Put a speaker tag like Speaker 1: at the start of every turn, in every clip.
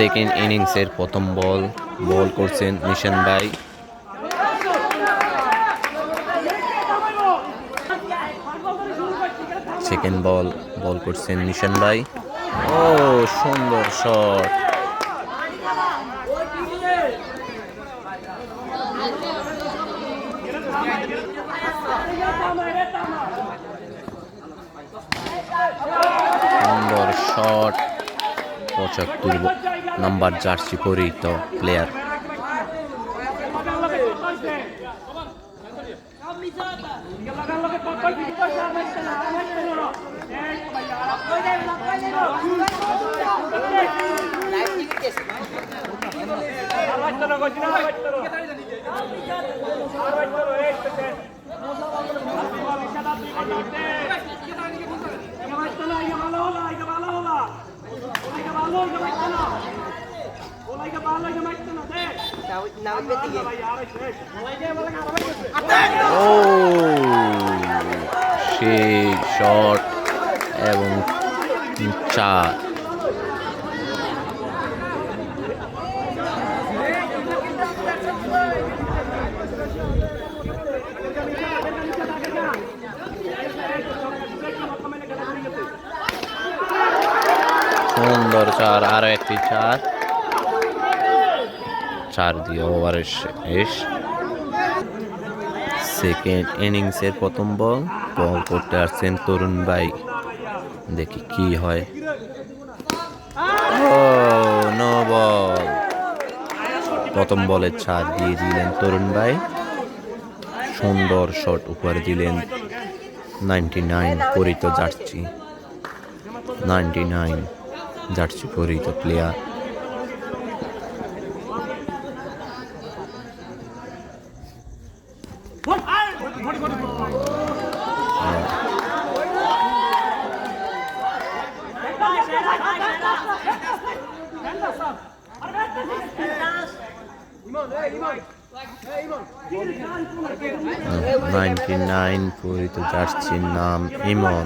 Speaker 1: Second ইনিংসের প্রথম বল করছেন নিশান ভাই। সেকেন্ড বল করছেন নিশান ভাই। ও সুন্দর শট। সুন্দর শট। 75 নাম্বার জার্সি পরিহিত প্লেয়ার। ও সেই শট এবং 4। সুন্দর 4, আরো একটি 4 দিয়ে ওভারের শেষ। সেকেন্ড ইনিংসের প্রথম বল করতে আসছেন তরুণ ভাই। দেখি কি হয়। ও নো বল। প্রথম বলে 4 দিয়ে দিলেন তরুণ ভাই। সুন্দর শট উপরে দিলেন 99 পরিহিত জার্সি 99 জার্সি পরিহিত প্লেয়ার। নাইনটি নাইন পরিহিত জার্সির নাম ইমন।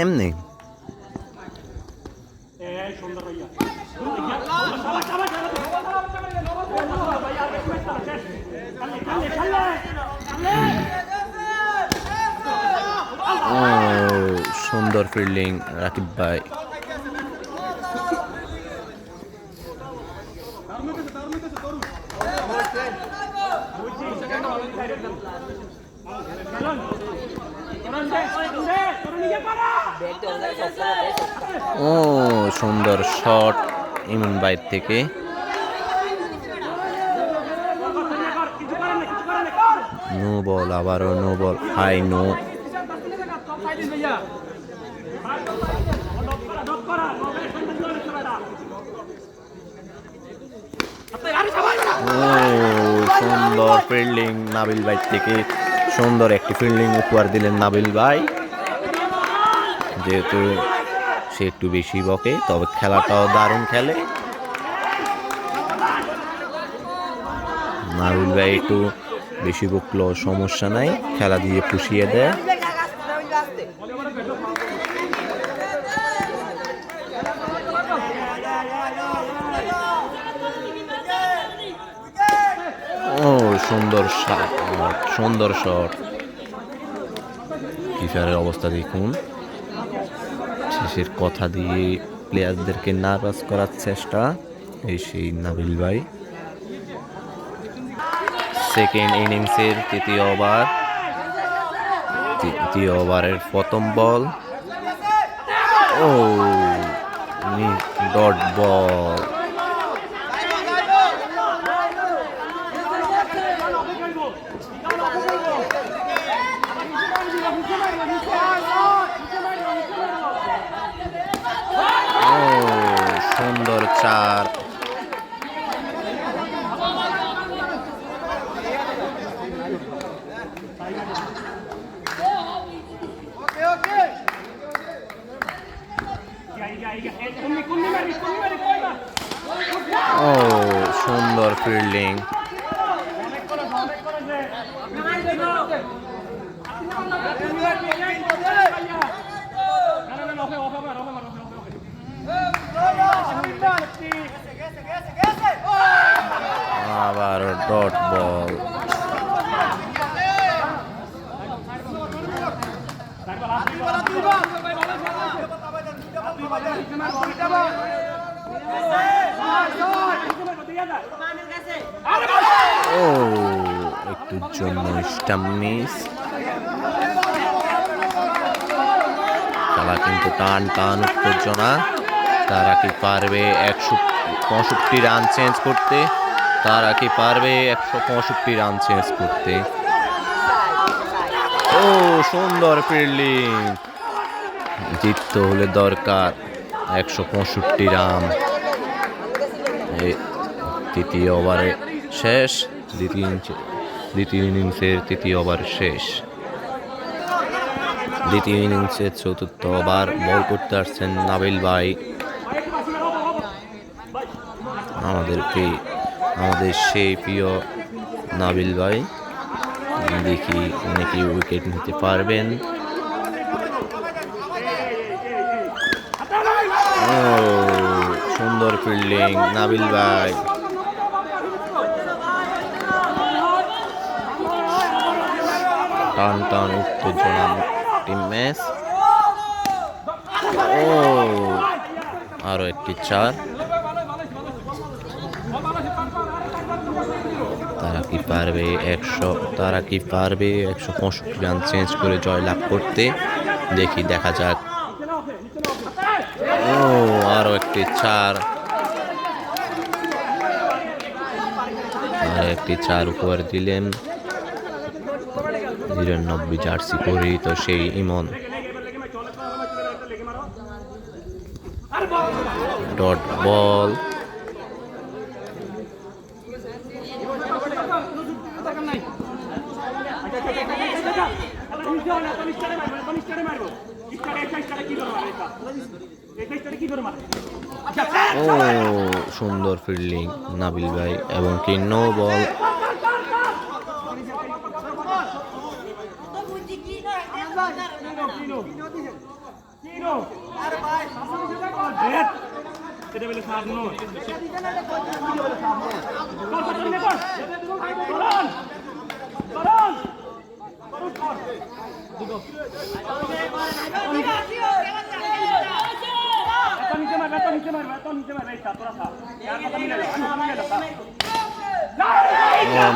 Speaker 1: এমনি সুন্দর ফিল্ডিং রাকিব ভাই। ও সুন্দর শট ইমন ভাই থেকে। নো বল, আবারও নো বল, হাই নো। সুন্দর ফিল্ডিং নাবিল ভাই থেকে। সুন্দর একটি ফিল্ডিং উপহার দিলেন নাবিল ভাই। যেহেতু সে একটু বেশি বকে, তবে খেলাটাও দারুণ খেলে। নাবিল ভাই একটু বেশি বকলো সমস্যা নাই, খেলা দিয়ে পুষিয়ে দেয়। ও সুন্দর শট। কিপারের অবস্থা দেখুন। শেষের কথা দিয়ে প্লেয়ারদেরকে নার্ভাস করার চেষ্টা, এই সেই নাবিল ভাই। সেকেন্ড ইনিংসের তৃতীয় ওভারের প্রথম বল। O dot ball. সুন্দর 4। ও সুন্দর ফিল্ডিং। আবার ডট বল। ও একটুর জন্য স্টাম্প মিস। খেলা কিন্তু টান টান উত্তেজনা। তারা কি পারবে 165 রান চেঞ্জ করতে? তারা কি পারবে 165 রান চেঞ্জ করতে? ও সুন্দর ফিল্ডিং। জিততে হলে দরকার 165 রান। তৃতীয় ওভারে শেষ, দ্বিতীয় ইনিংসের তৃতীয় ওভার শেষ। দ্বিতীয় ইনিংসের চতুর্থ ওভার বল করতে আসছেন নাবিল ভাই। আমাদের সেই প্রিয় নাবিল ভাই, দেখি উনি কি উইকেট নিতে পারবেন। ও সুন্দর ফিল্ডিং নাবিল ভাই। টান টান উত্তেজনা টিম ম্যাচ। ও আরো একটি 4। তারা কি পারবে 165 রান চেঞ্জ করে জয়লাভ করতে? দেখা যাক। ও আরো একটি 4। আর একটি 4 উপহার দিলেন 93 জার্সি পরিহিত সেই ইমন। Dot ball. ও সুন্দর ফিল্ডিং নাবিল ভাই এবং কি no ball.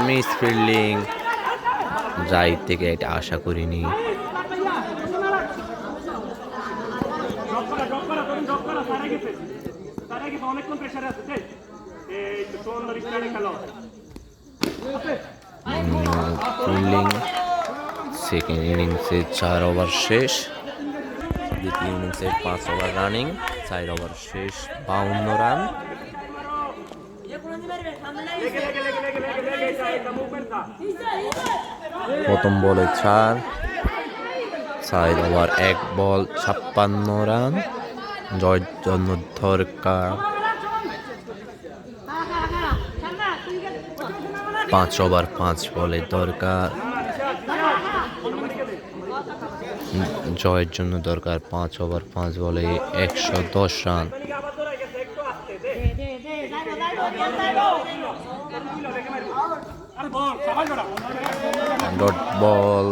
Speaker 1: Miss fielding, right থেকে এটা আশা করিনি। ফিল্ডিং সেকেন্ড ইনিংসের 4 ওভার শেষ। দ্বিতীয় ইনিংসের 5 ওভার রানিং, 4 ওভার শেষ, 52 রান। প্রথম বলে 4 ওভার 1 বল, 56 রান। জয়ের জন্য দরকার 5 ওভার 5 বলে দরকার। জয়ের জন্য দরকার 5 ওভার 5 বলে 110 রান। Dot ball.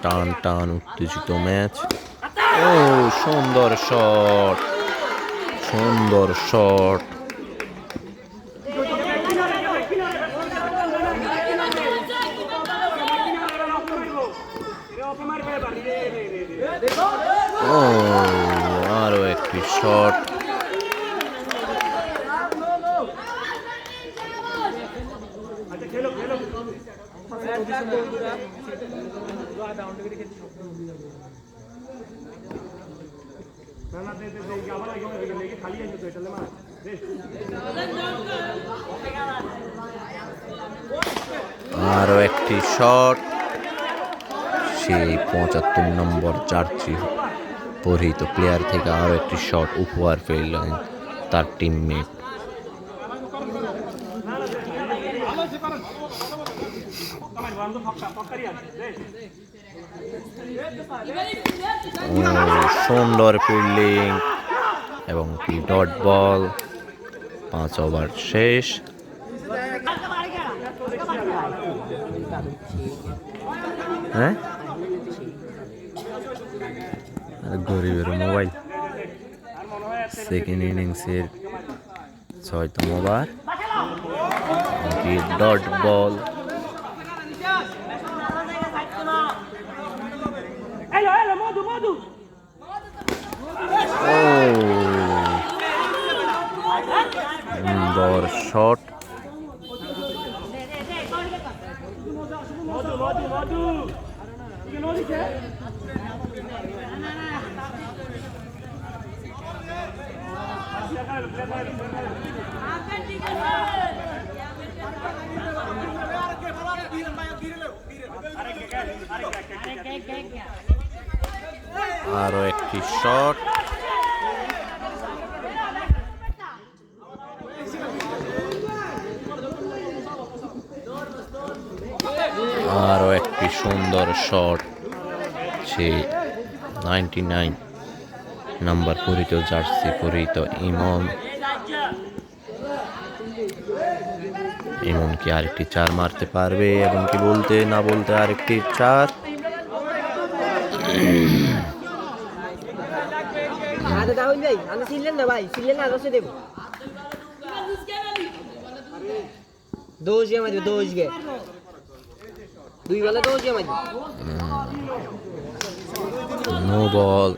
Speaker 1: টান টান উত্তেজিত ম্যাচ। ও সুন্দর শট, সুন্দর শট। ও আরো একটি শট। আরো একটি শট। সেই ৭৫ নম্বর জার্সি পরিহিত প্লেয়ার থেকে আরও একটি শট উপহার পেলেন তার টিমমেট। সুন্দর ফিল্ডিং এবং কি ডট বল। 5 ওভার শেষ। হ্যাঁ, গরিবের মোবাইল। সেকেন্ড ইনিংসের 6তম ওভার, ডট বল। সুন্দর শট। আরো একটি শট। আরো একটি সুন্দর শট। সে 99 নাম্বার পরিহিত জার্সি পরিহিত ইমন কি আরেকটি 4 মারতে পারবে এবং কি বলতে না বলতে আরেকটি 4। No ball.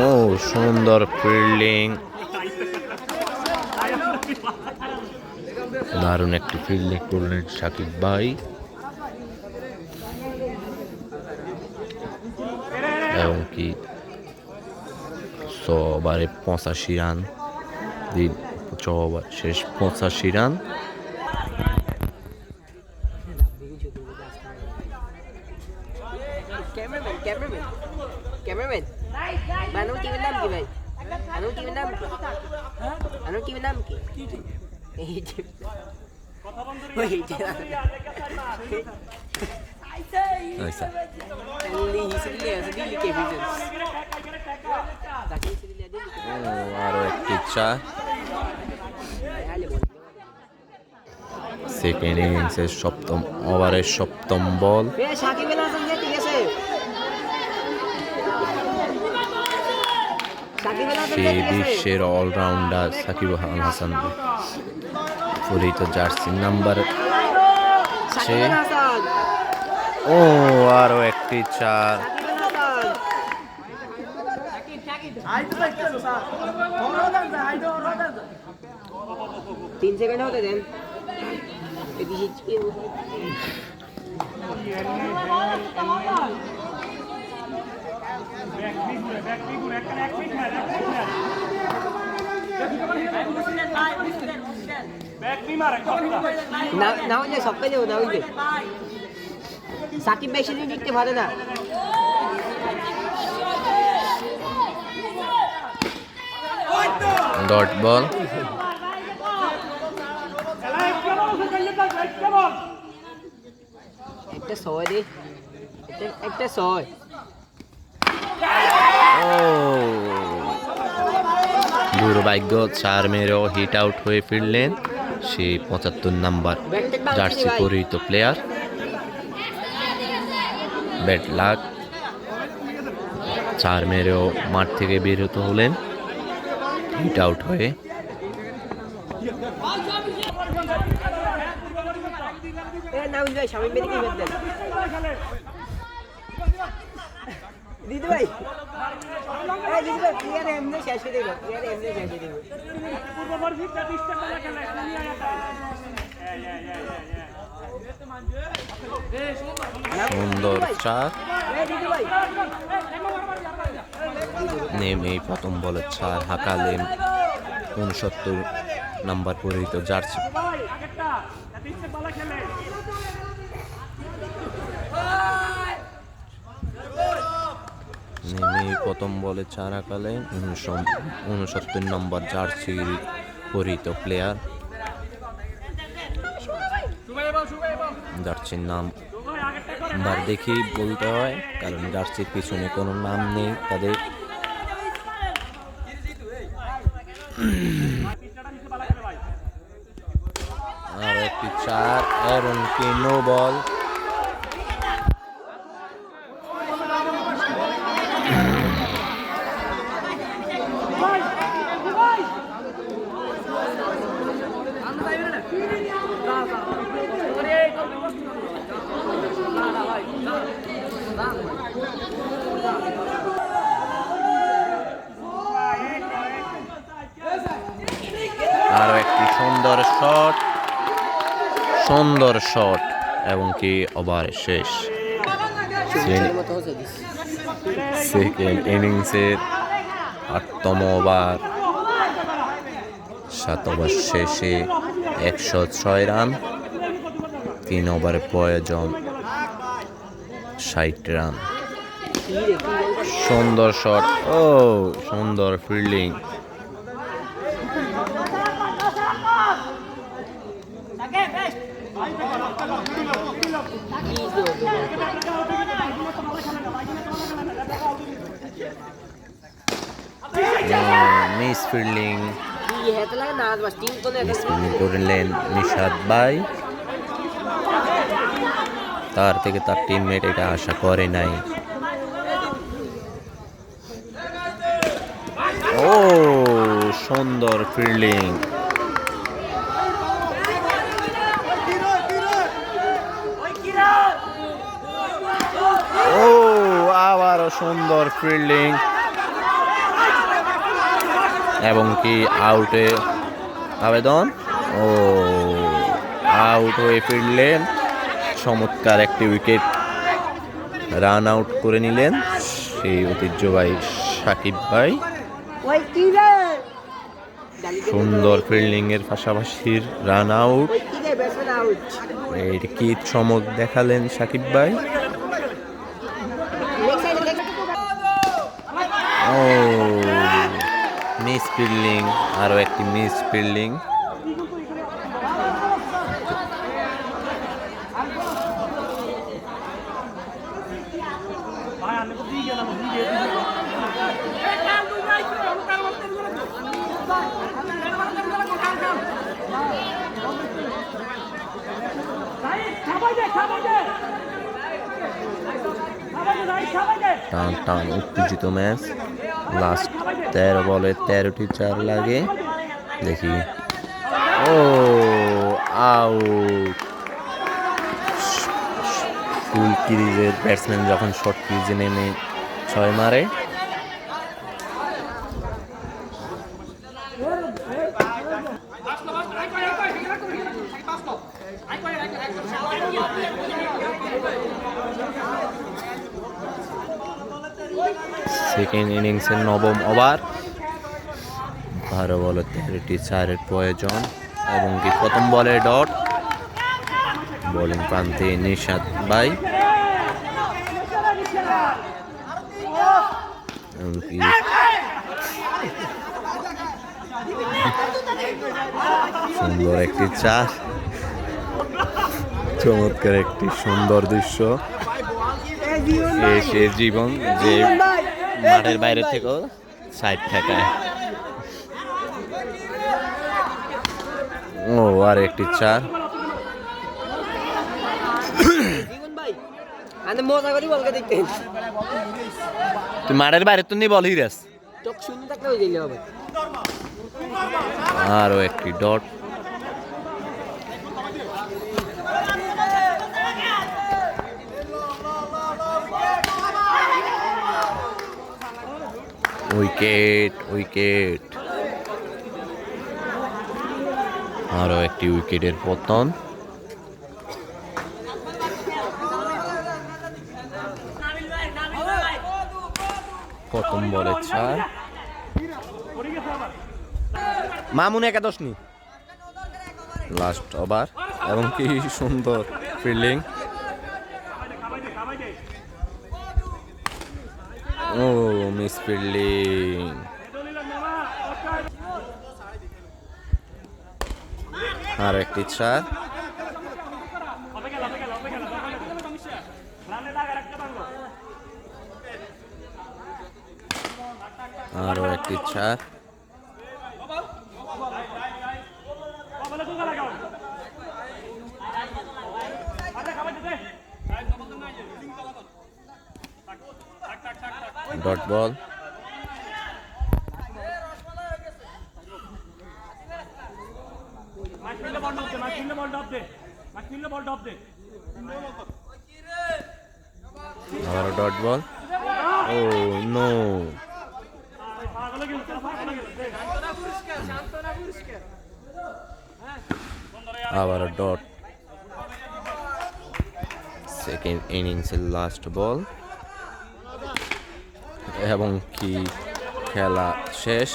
Speaker 1: ও সুন্দর ফিল্ডিং, দারুণ একটি ফিল্ডিং করলেন সাকিব ভাই এবং কি 100 ওভারে 85 রান, 6 ওভার শেষ 85 রান।
Speaker 2: ক্যামেরাম্যান বানু টিমের নাম কি ভাই? আনু টিমের নাম কি? আনু টিমের নাম কি? এই যে কথা বন্ধ রে। ওই যে
Speaker 1: আচ্ছা, আরো একটি 4। সেকেন্ড ইনিংসের 7ম ওভারের 7ম বল। সেই বিশ্বের অলরাউন্ডার সাকিব আল হাসান পরিহিত জার্সি নাম্বার 6। ও আরো একটি 4।
Speaker 2: तीन सेकंड होते देन না হলে সবকে দেবো না হইলে সাকিব বেশি দিন টিকতে পারে না।
Speaker 1: Dot ball.
Speaker 2: একটা 100 দে, একটা 100।
Speaker 1: ও দুর্ভাগ্য, 4 মেরেও হিট আউট হয়ে ফিরলেন সেই 75 নাম্বার জার্সি পরিহিত প্লেয়ার। ব্যাড লাক, 4 মেরেও মাঠ থেকে বের হতে হলেন হিট আউট হয়ে।
Speaker 2: দিদি ভাই প্লেয়ার এমনি শেষ করে দেবো, প্লেয়ার এমনি শেষ করে দেবো।
Speaker 1: সুন্দর 4 নেমে প্রথম বলে 4 হাঁকালেন 69 নাম্বার পরিহিত জার্সি। নেমে প্রথম বলে 4 আকালে 69 নম্বর জার্সি পরিহিত প্লেয়ার। জার্সির নাম বার দেখেই বলতে হয়, কারণ জার্সির পিছনে কোনো নাম নেই তাদের। আর একটি 4 এবং কি নো বল। আরো একটি সুন্দর শট এবং কি ওভার শেষ। সেকেন্ড ইনিংসের 8তম ওভার, 7 ওভার শেষে 106 রান, 3 ওভারে প্রয়োজন 60 রান। সুন্দর শট, ও সুন্দর ফিল্ডিং। মিস ফিল্ডিং করলেন নিশাদ ভাই, তার থেকে তার টিমমেট এটা আশা করে নাই। ও সুন্দর ফিল্ডিং। ও আবারও সুন্দর ফিল্ডিং এবং কি আউটে আবেদন। ও আউট হয়ে ফিরলেন, চমৎকার একটি উইকেট রান আউট করে নিলেন সেই ঐতিহ্যবাহী সাকিব ভাই। সুন্দর ফিল্ডিং এর পাশাপাশি রান আউট, এর কি চমক দেখালেন সাকিব ভাই। ও মিস ফিল্ডিং, আরো একটি মিস ফিল্ডিং। টান টান উত্তেজিত ম্যাচ। লাস্ট 13 বলে 13টি 4 লাগে। দেখি, ও আউট। ফুল ক্রিজের ব্যাটসম্যান যখন শর্ট ক্রিজে নেমে 6 মারে। সেকেন্ড ইনিংসের 9ম ওভার, 12 বলে 13টি 4-এর প্রয়োজন এবং কি প্রথম বলে ডট। বোলিং প্রান্তে নিশাদ ভাই, সুন্দর একটি 4, চমৎকার একটি সুন্দর দৃশ্য। সে জীবন যে মাঠের বাইরে থেকেও সাইড ঠেকায়। ও আর একটি 4। তুই মাঠের বাইরে তো নিয়ে বল হিরাস। আরো একটি ডট। উইকেট। আরো একটি উইকেটের পতন। প্রথম বলে 4। মামুন একাদশ নি লাস্ট ওভার এবং কি সুন্দর ফিল্ডিং। ও মিস ফিল্ডিং। আর একটি চার। আরো একটি চার। Dot ball. আবার ডট বল। ও নো। আবার ডট। সেকেন্ড ইনিংসের লাস্ট বল এবং কি খেলা শেষ।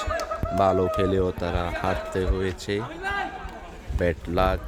Speaker 1: ভালো খেলেও তারা হারতে হয়েছে। Bad luck.